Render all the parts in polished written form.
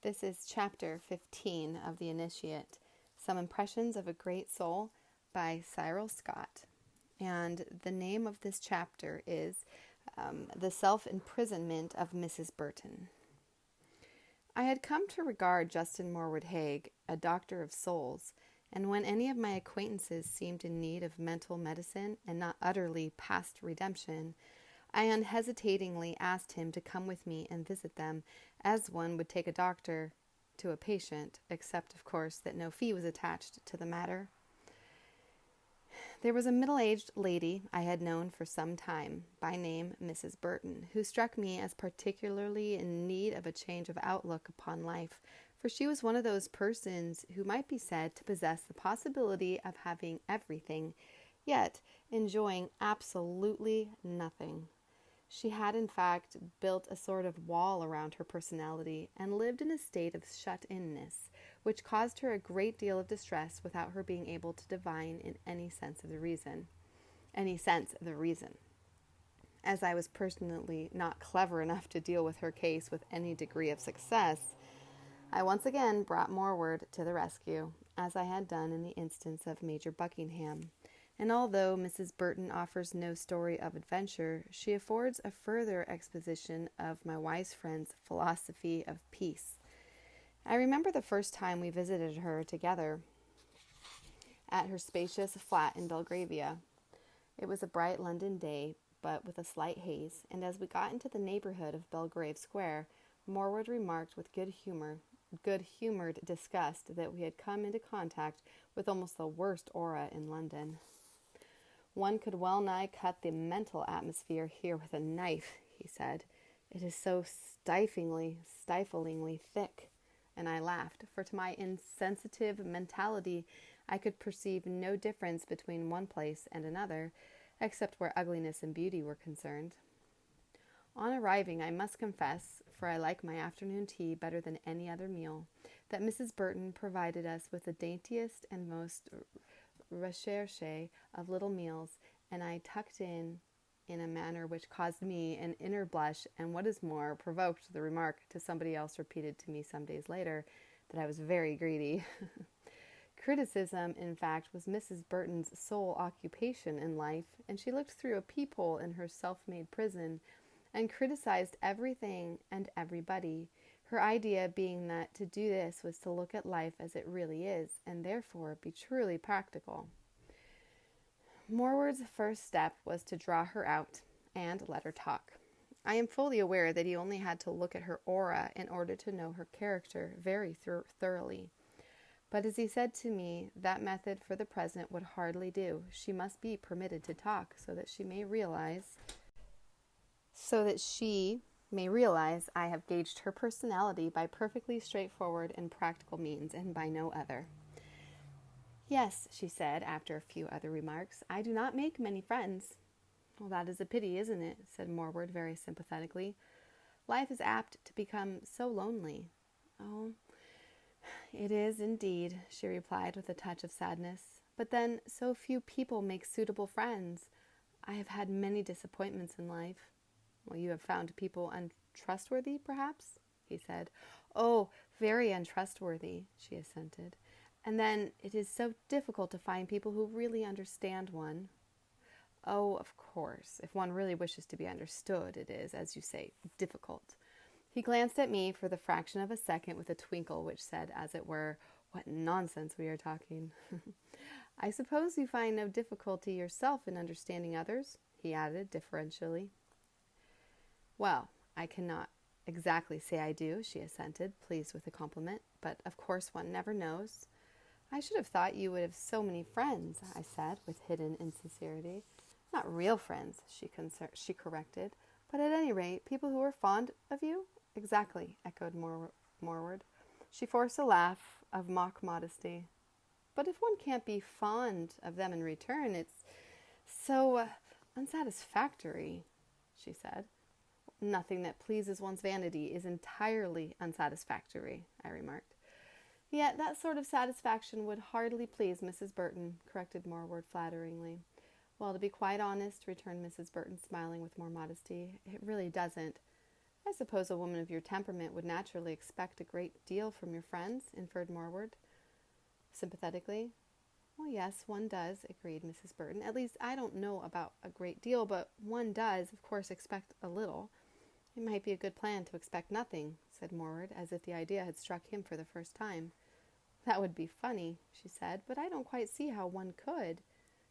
This is chapter 15 of the Initiate, Some Impressions of a Great Soul by Cyril Scott. And the name of this chapter is The Self-Imprisonment of Mrs. Burton. I had come to regard Justin Morwood Haig, a doctor of souls, and when any of my acquaintances seemed in need of mental medicine and not utterly past redemption, I unhesitatingly asked him to come with me and visit them, as one would take a doctor to a patient, except, of course, that no fee was attached to the matter. There was a middle-aged lady I had known for some time, by name Mrs. Burton, who struck me as particularly in need of a change of outlook upon life, for she was one of those persons who might be said to possess the possibility of having everything, yet enjoying absolutely nothing. She had, in fact, built a sort of wall around her personality and lived in a state of shut-inness, which caused her a great deal of distress without her being able to divine in any sense of the reason. As I was personally not clever enough to deal with her case with any degree of success, I once again brought Morwood to the rescue, as I had done in the instance of Major Buckingham. And although Mrs. Burton offers no story of adventure, she affords a further exposition of my wise friend's philosophy of peace. I remember the first time we visited her together at her spacious flat in Belgravia. It was a bright London day, but with a slight haze, and as we got into the neighborhood of Belgrave Square, Morwood remarked with good-humored disgust that we had come into contact with almost the worst aura in London. One could well-nigh cut the mental atmosphere here with a knife, he said. It is so stiflingly thick. And I laughed, for to my insensitive mentality I could perceive no difference between one place and another, except where ugliness and beauty were concerned. On arriving, I must confess, for I like my afternoon tea better than any other meal, that Mrs. Burton provided us with the daintiest and most recherche of little meals, and I tucked in a manner which caused me an inner blush, and what is more, provoked the remark to somebody else repeated to me some days later, that I was very greedy. Criticism, in fact, was Mrs. Burton's sole occupation in life, and she looked through a peephole in her self-made prison, and criticized everything and everybody, her idea being that to do this was to look at life as it really is, and therefore be truly practical. Morwood's first step was to draw her out and let her talk. I am fully aware that he only had to look at her aura in order to know her character very thoroughly. But as he said to me, that method for the present would hardly do. She must be permitted to talk so that she may realize I have gauged her personality by perfectly straightforward and practical means, and by no other. Yes, she said, after a few other remarks, I do not make many friends. Well, that is a pity, isn't it? Said Morwood very sympathetically. Life is apt to become so lonely. Oh, it is indeed, she replied with a touch of sadness. But then so few people make suitable friends. I have had many disappointments in life. Well, you have found people untrustworthy, perhaps? He said. Oh, very untrustworthy, she assented. And then it is so difficult to find people who really understand one. Oh, of course, if one really wishes to be understood, it is, as you say, difficult. He glanced at me for the fraction of a second with a twinkle which said, as it were, what nonsense we are talking. I suppose you find no difficulty yourself in understanding others, he added deferentially. Well, I cannot exactly say I do, she assented, pleased with the compliment, but of course one never knows. I should have thought you would have so many friends, I said, with hidden insincerity. Not real friends, she corrected, but at any rate, people who are fond of you? Exactly, echoed Morwood. She forced a laugh of mock modesty. But if one can't be fond of them in return, it's so unsatisfactory, she said. Nothing that pleases one's vanity is entirely unsatisfactory, I remarked. Yet that sort of satisfaction would hardly please Mrs. Burton, corrected Morwood flatteringly. Well, to be quite honest, returned Mrs. Burton, smiling with more modesty, it really doesn't. I suppose a woman of your temperament would naturally expect a great deal from your friends, inferred Morward, sympathetically. Well, yes, one does, agreed Mrs. Burton. At least I don't know about a great deal, but one does, of course, expect a little. It might be a good plan to expect nothing, said Morward, as if the idea had struck him for the first time. That would be funny, she said, but I don't quite see how one could.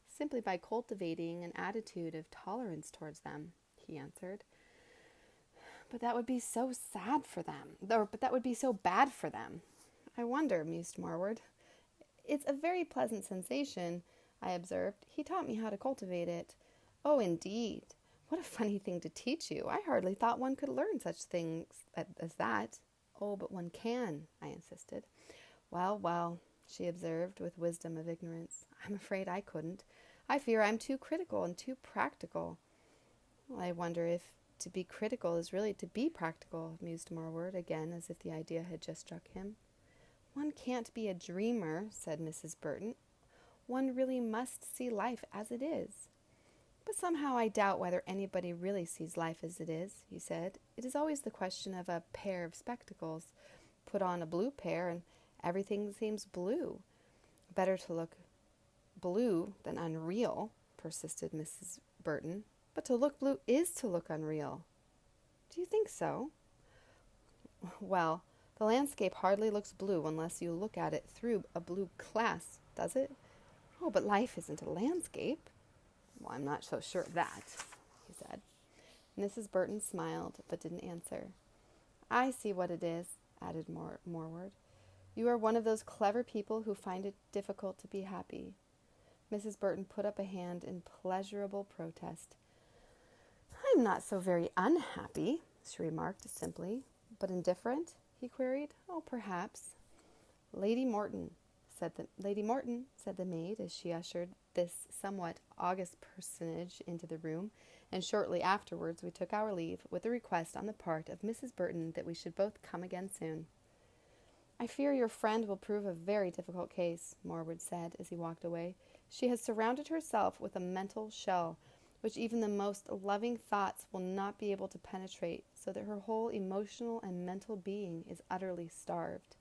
Simply by cultivating an attitude of tolerance towards them, he answered. But that would be so sad for them, but that would be so bad for them. I wonder, mused Morward. It's a very pleasant sensation, I observed. He taught me how to cultivate it. Oh, indeed. What a funny thing to teach you. I hardly thought one could learn such things as that. Oh, but one can, I insisted. Well, she observed with wisdom of ignorance. I'm afraid I couldn't. I fear I'm too critical and too practical. Well, I wonder if to be critical is really to be practical, mused Morward, again as if the idea had just struck him. One can't be a dreamer, said Mrs. Burton. One really must see life as it is. But somehow I doubt whether anybody really sees life as it is, he said. It is always the question of a pair of spectacles. Put on a blue pair and everything seems blue. Better to look blue than unreal, persisted Mrs. Burton. But to look blue is to look unreal. Do you think so? Well, the landscape hardly looks blue unless you look at it through a blue glass, does it? Oh, but life isn't a landscape. Well, I'm not so sure of that, he said. Mrs. Burton smiled, but didn't answer. I see what it is, added Morward. You are one of those clever people who find it difficult to be happy. Mrs. Burton put up a hand in pleasurable protest. I'm not so very unhappy, she remarked simply. But indifferent? He queried. Oh, perhaps. Lady Morton, said the maid, as she ushered this somewhat august personage into the room, and shortly afterwards we took our leave, with a request on the part of Mrs. Burton that we should both come again soon. I fear your friend will prove a very difficult case, Morward said as he walked away. She has surrounded herself with a mental shell, which even the most loving thoughts will not be able to penetrate, so that her whole emotional and mental being is utterly starved.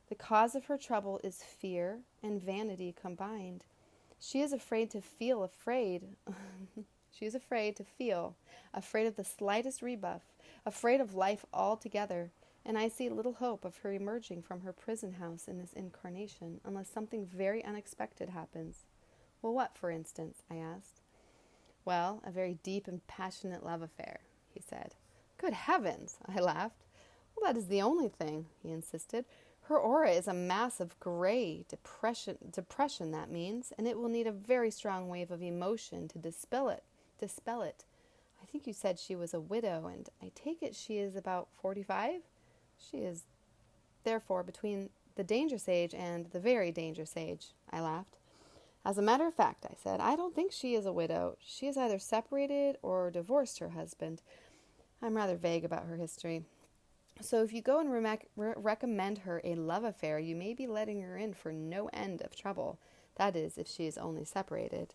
The cause of her trouble is fear and vanity combined. She is afraid to feel afraid. She is afraid to feel, afraid of the slightest rebuff, afraid of life altogether, and I see little hope of her emerging from her prison house in this incarnation, unless something very unexpected happens. Well, what, for instance? I asked. Well, a very deep and passionate love affair, he said. Good heavens, I laughed. Well, that is the only thing, he insisted. Her aura is a mass of gray depression, that means, and it will need a very strong wave of emotion to dispel it. I think you said she was a widow, and I take it she is about 45? She is, therefore, between the dangerous age and the very dangerous age, I laughed. As a matter of fact, I said, I don't think she is a widow. She has either separated or divorced her husband. I'm rather vague about her history. So if you go and recommend her a love affair, you may be letting her in for no end of trouble. That is, if she is only separated.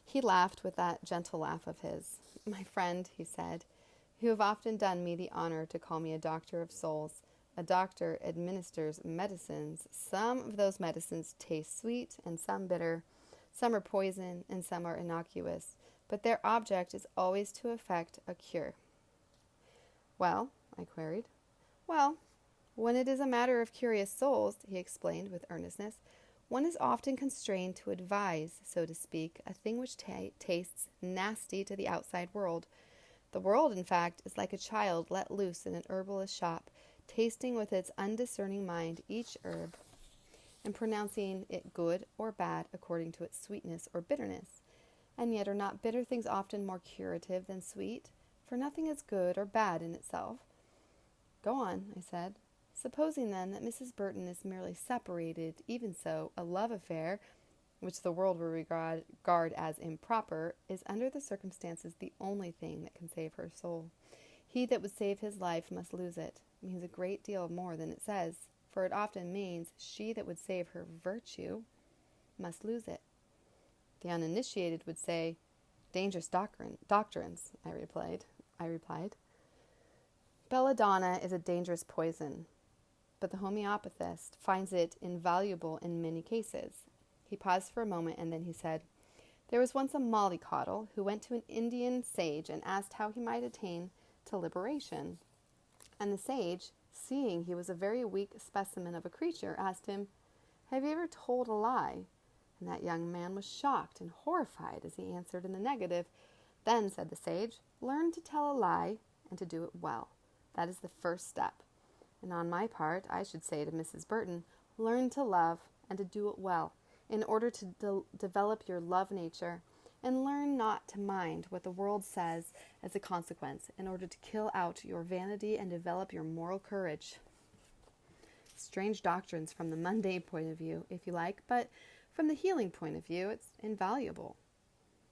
He laughed with that gentle laugh of his. My friend, he said, you have often done me the honor to call me a doctor of souls. A doctor administers medicines. Some of those medicines taste sweet and some bitter. Some are poison and some are innocuous. But their object is always to effect a cure. Well, I queried. Well, when it is a matter of curious souls, he explained with earnestness, one is often constrained to advise, so to speak, a thing which tastes nasty to the outside world. The world, in fact, is like a child let loose in an herbalist's shop, tasting with its undiscerning mind each herb, and pronouncing it good or bad according to its sweetness or bitterness. And yet are not bitter things often more curative than sweet? For nothing is good or bad in itself. Go on, I said. Supposing, then, that Mrs. Burton is merely separated, even so, a love affair, which the world will regard as improper, is under the circumstances the only thing that can save her soul. He that would save his life must lose it. It means a great deal more than it says, for it often means she that would save her virtue must lose it. The uninitiated would say, dangerous doctrines, I replied. Belladonna is a dangerous poison, but the homeopathist finds it invaluable in many cases. He paused for a moment, and then he said, "There was once a mollycoddle who went to an Indian sage and asked how he might attain to liberation. And the sage, seeing he was a very weak specimen of a creature, asked him, 'Have you ever told a lie?' And that young man was shocked and horrified as he answered in the negative. 'Then,' said the sage, 'learn to tell a lie and to do it well. That is the first step. And on my part, I should say to Mrs. Burton, learn to love and to do it well, in order to develop your love nature, and learn not to mind what the world says as a consequence, in order to kill out your vanity and develop your moral courage.'" Strange doctrines from the mundane point of view, if you like, but from the healing point of view, it's invaluable.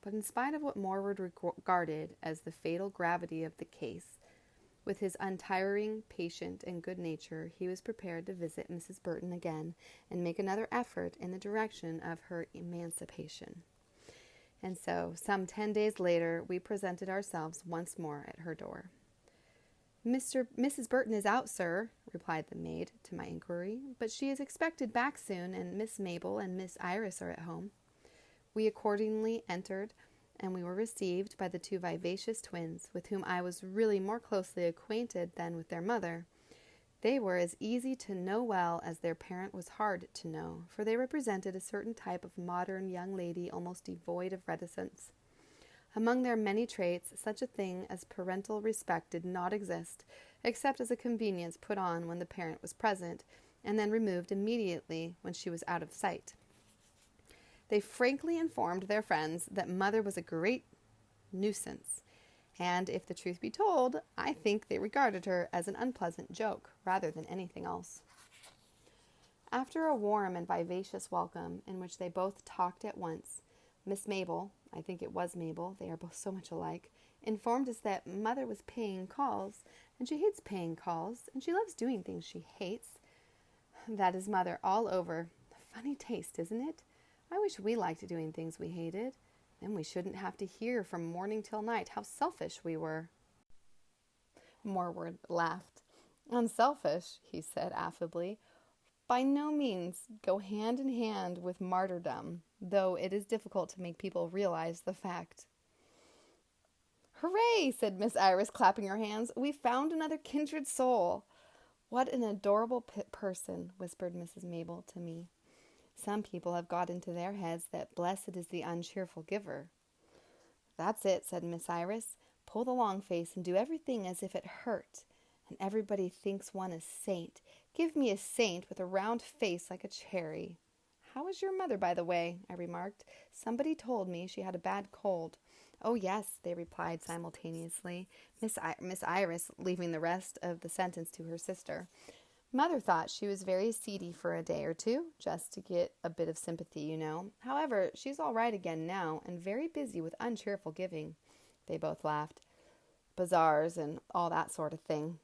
But in spite of what Morwood regarded as the fatal gravity of the case, with his untiring, patient, and good nature, he was prepared to visit Mrs. Burton again and make another effort in the direction of her emancipation. And so, some 10 days later, we presented ourselves once more at her door. "Mrs. Burton is out, sir," replied the maid to my inquiry, "but she is expected back soon, and Miss Mabel and Miss Iris are at home." We accordingly entered, and we were received by the two vivacious twins, with whom I was really more closely acquainted than with their mother. They were as easy to know well as their parent was hard to know, for they represented a certain type of modern young lady almost devoid of reticence. Among their many traits, such a thing as parental respect did not exist, except as a convenience put on when the parent was present, and then removed immediately when she was out of sight. They frankly informed their friends that mother was a great nuisance, and if the truth be told, I think they regarded her as an unpleasant joke rather than anything else. After a warm and vivacious welcome, in which they both talked at once, Miss Mabel, I think it was Mabel, they are both so much alike, informed us that mother was paying calls, and she hates paying calls, and she loves doing things she hates. That is mother all over. Funny taste, isn't it? I wish we liked doing things we hated. Then we shouldn't have to hear from morning till night how selfish we were. Morwood laughed. "Unselfish," he said affably, "by no means go hand in hand with martyrdom, though it is difficult to make people realize the fact." "Hooray!" said Miss Iris, clapping her hands. "We found another kindred soul." "What an adorable person," whispered Mrs. Mabel to me. "Some people have got into their heads that blessed is the uncheerful giver." "That's it," said Miss Iris. "Pull the long face and do everything as if it hurt. And everybody thinks one a saint. Give me a saint with a round face like a cherry." "How is your mother, by the way?" I remarked. "Somebody told me she had a bad cold." "Oh, yes," they replied simultaneously, Miss Iris leaving the rest of the sentence to her sister. "Mother thought she was very seedy for a day or two, just to get a bit of sympathy, you know. However, she's all right again now, and very busy with uncheerful giving." They both laughed. "Bazaars and all that sort of thing."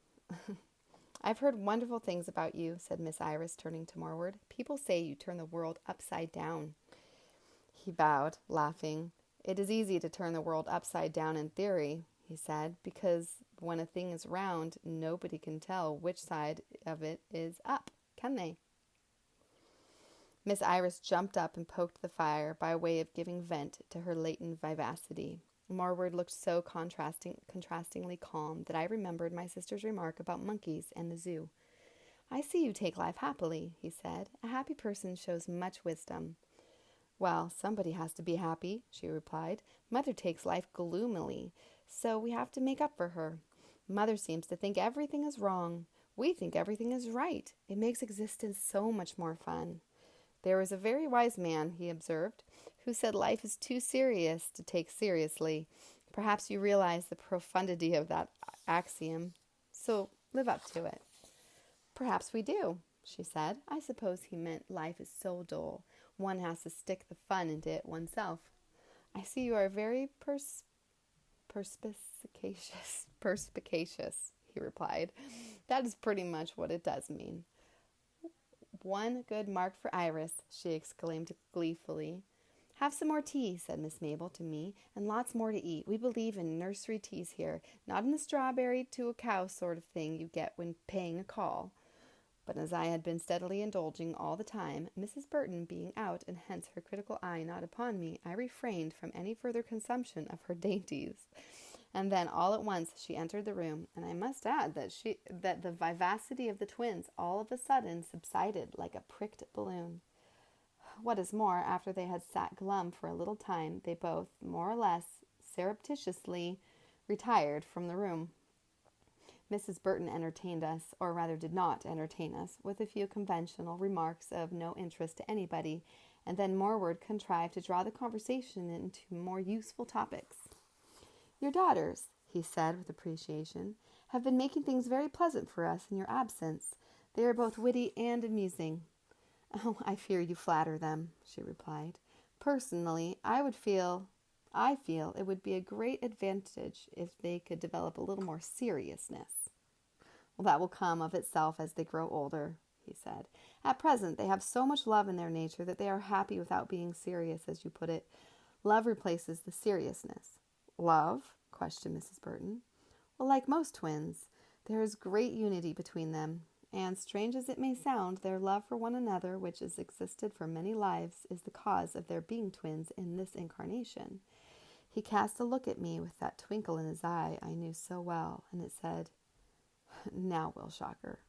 "I've heard wonderful things about you," said Miss Iris, turning to Morwood. "People say you turn the world upside down." He bowed, laughing. "It is easy to turn the world upside down in theory," he said, "because when a thing is round, nobody can tell which side of it is up, can they?" Miss Iris jumped up and poked the fire by way of giving vent to her latent vivacity. Morwood looked so contrastingly calm that I remembered my sister's remark about monkeys and the zoo. "I see you take life happily," he said. "A happy person shows much wisdom." "Well, somebody has to be happy," she replied. "Mother takes life gloomily, so we have to make up for her. Mother seems to think everything is wrong. We think everything is right. It makes existence so much more fun." "There was a very wise man," he observed, "who said life is too serious to take seriously. Perhaps you realize the profundity of that axiom, so live up to it." "Perhaps we do," she said. "I suppose he meant life is so dull. One has to stick the fun into it oneself." "I see you are very perspicacious," he replied. "That is pretty much what it does mean." "One good mark for Iris," she exclaimed gleefully. "Have some more tea," said Miss Mabel to me, "and lots more to eat. We believe in nursery teas here, not in the strawberry to a cow sort of thing you get when paying a call." But as I had been steadily indulging all the time, Mrs. Burton being out and hence her critical eye not upon me, I refrained from any further consumption of her dainties. And then all at once she entered the room, and I must add that the vivacity of the twins all of a sudden subsided like a pricked balloon. What is more, after they had sat glum for a little time, they both, more or less surreptitiously, retired from the room. Mrs. Burton entertained us, or rather did not entertain us, with a few conventional remarks of no interest to anybody, and then Morward contrived to draw the conversation into more useful topics. "Your daughters," he said with appreciation, "have been making things very pleasant for us in your absence. They are both witty and amusing." "Oh, I fear you flatter them," she replied. "Personally, I feel it would be a great advantage if they could develop a little more seriousness." "Well, that will come of itself as they grow older," he said. "At present, they have so much love in their nature that they are happy without being serious, as you put it. Love replaces the seriousness." "Love?" questioned Mrs. Burton. "Well, like most twins, there is great unity between them, and strange as it may sound, their love for one another, which has existed for many lives, is the cause of their being twins in this incarnation." He cast a look at me with that twinkle in his eye I knew so well, and it said, "Now, Will Shocker."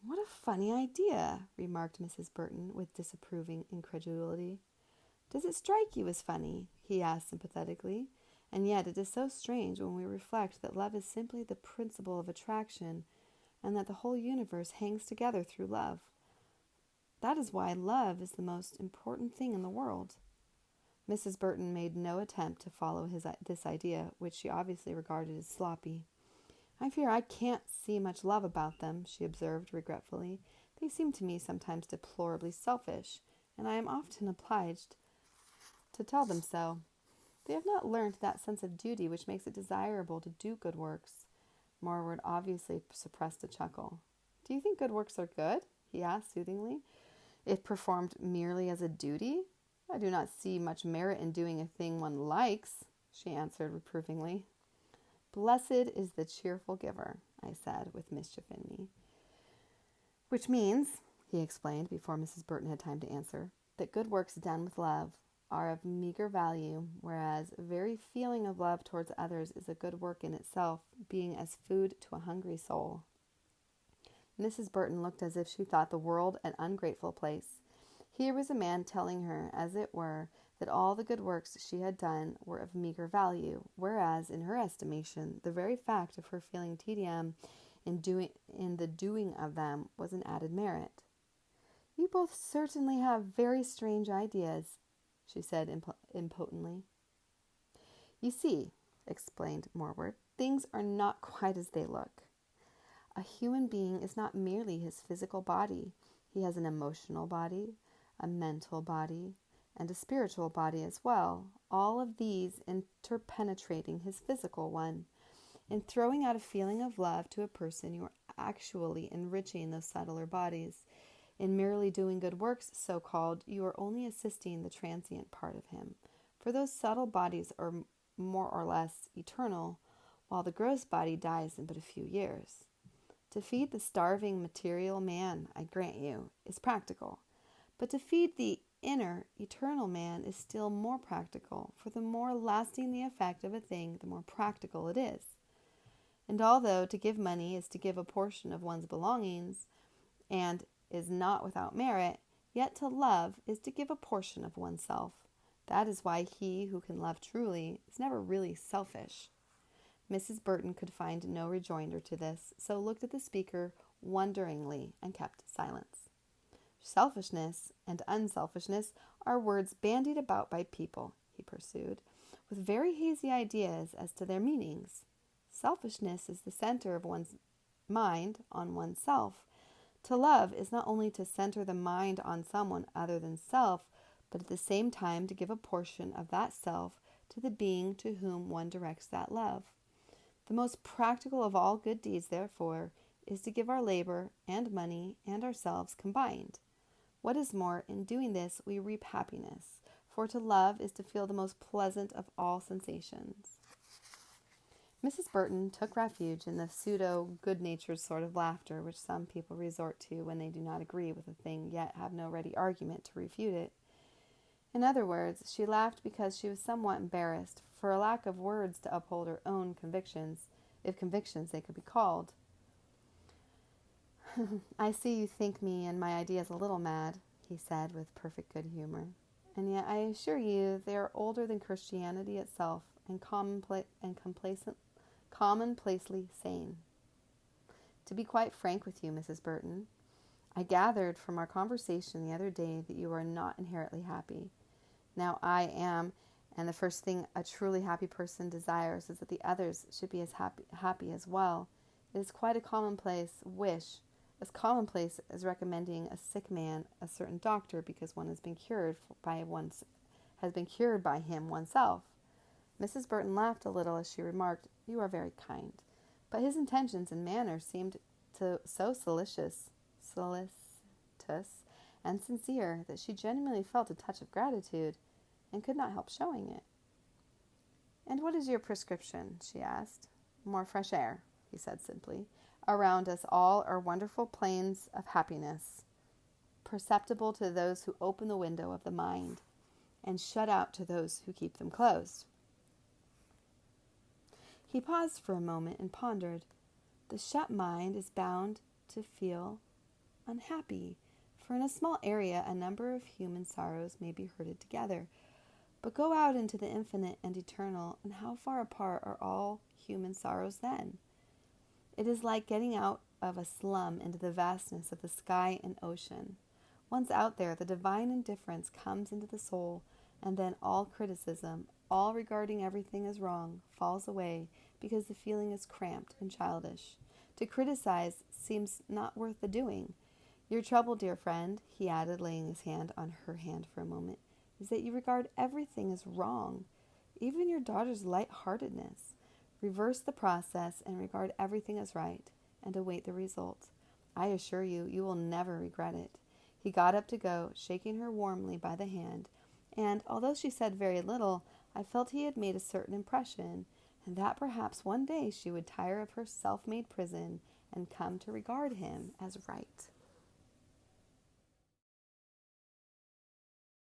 "What a funny idea," remarked Mrs. Burton with disapproving incredulity. "Does it strike you as funny?" he asked sympathetically. "And yet it is so strange when we reflect that love is simply the principle of attraction, and that the whole universe hangs together through love. That is why love is the most important thing in the world." Mrs. Burton made no attempt to follow this idea, which she obviously regarded as sloppy. "I fear I can't see much love about them," she observed regretfully. "They seem to me sometimes deplorably selfish, and I am often obliged to tell them so. They have not learnt that sense of duty which makes it desirable to do good works." Morward obviously suppressed a chuckle. "Do you think good works are good?" he asked soothingly. "If performed merely as a duty? I do not see much merit in doing a thing one likes," she answered reprovingly. "Blessed is the cheerful giver," I said, with mischief in me. "Which means," he explained before Mrs. Burton had time to answer, "that good works done with love are of meager value, whereas very feeling of love towards others is a good work in itself, being as food to a hungry soul." Mrs. Burton looked as if she thought the world an ungrateful place. Here was a man telling her, as it were, that all the good works she had done were of meager value, whereas, in her estimation, the very fact of her feeling tedium in the doing of them was an added merit. "You both certainly have very strange ideas," she said impotently. "You see," explained Morward, "things are not quite as they look. A human being is not merely his physical body. He has an emotional body, a mental body, and a spiritual body as well, all of these interpenetrating his physical one. In throwing out a feeling of love to a person, you are actually enriching those subtler bodies. In merely doing good works, so-called, you are only assisting the transient part of him, for those subtle bodies are more or less eternal, while the gross body dies in but a few years. To feed the starving material man, I grant you, is practical, but to feed the inner, eternal man is still more practical, for the more lasting the effect of a thing, the more practical it is. And although to give money is to give a portion of one's belongings, and is not without merit, yet to love is to give a portion of oneself. That is why he who can love truly is never really selfish." Mrs. Burton could find no rejoinder to this, so looked at the speaker wonderingly and kept silence. "Selfishness and unselfishness are words bandied about by people," he pursued, "with very hazy ideas as to their meanings. Selfishness is the center of one's mind on oneself. To love is not only to center the mind on someone other than self, but at the same time to give a portion of that self to the being to whom one directs that love. The most practical of all good deeds, therefore, is to give our labor and money and ourselves combined. What is more, in doing this we reap happiness, for for to love is to feel the most pleasant of all sensations. Mrs. Burton took refuge in the pseudo-good-natured sort of laughter which some people resort to when they do not agree with a thing yet have no ready argument to refute it. In other words, she laughed because she was somewhat embarrassed for a lack of words to uphold her own convictions, if convictions they could be called. "I see you think me and my ideas a little mad," he said with perfect good humor. "And yet I assure you they are older than Christianity itself and commonplacely sane. To be quite frank with you, Mrs. Burton, I gathered from our conversation the other day that you are not inherently happy. Now I am, and the first thing a truly happy person desires is that the others should be as happy as well. It is quite a commonplace wish, as commonplace as recommending a sick man a certain doctor because one has been cured by him oneself." Mrs. Burton laughed a little as she remarked, "You are very kind," but his intentions and manner seemed so solicitous and sincere that she genuinely felt a touch of gratitude and could not help showing it. "And what is your prescription?" she asked. "More fresh air," he said simply. "Around us all are wonderful plains of happiness, perceptible to those who open the window of the mind, and shut out to those who keep them closed." He paused for a moment and pondered. The shut mind is bound to feel unhappy, for in a small area a number of human sorrows may be herded together. But go out into the infinite and eternal, and how far apart are all human sorrows then? It is like getting out of a slum into the vastness of the sky and ocean. Once out there, the divine indifference comes into the soul, and then all criticism, all regarding everything as wrong, falls away because the feeling is cramped and childish. To criticize seems not worth the doing. Your trouble, dear friend, he added, laying his hand on her hand for a moment, is that you regard everything as wrong, even your daughter's light-heartedness. Reverse the process and regard everything as right, and await the result. I assure you, you will never regret it." He got up to go, shaking her warmly by the hand, and, although she said very little, I felt he had made a certain impression, and that perhaps one day she would tire of her self-made prison and come to regard him as right.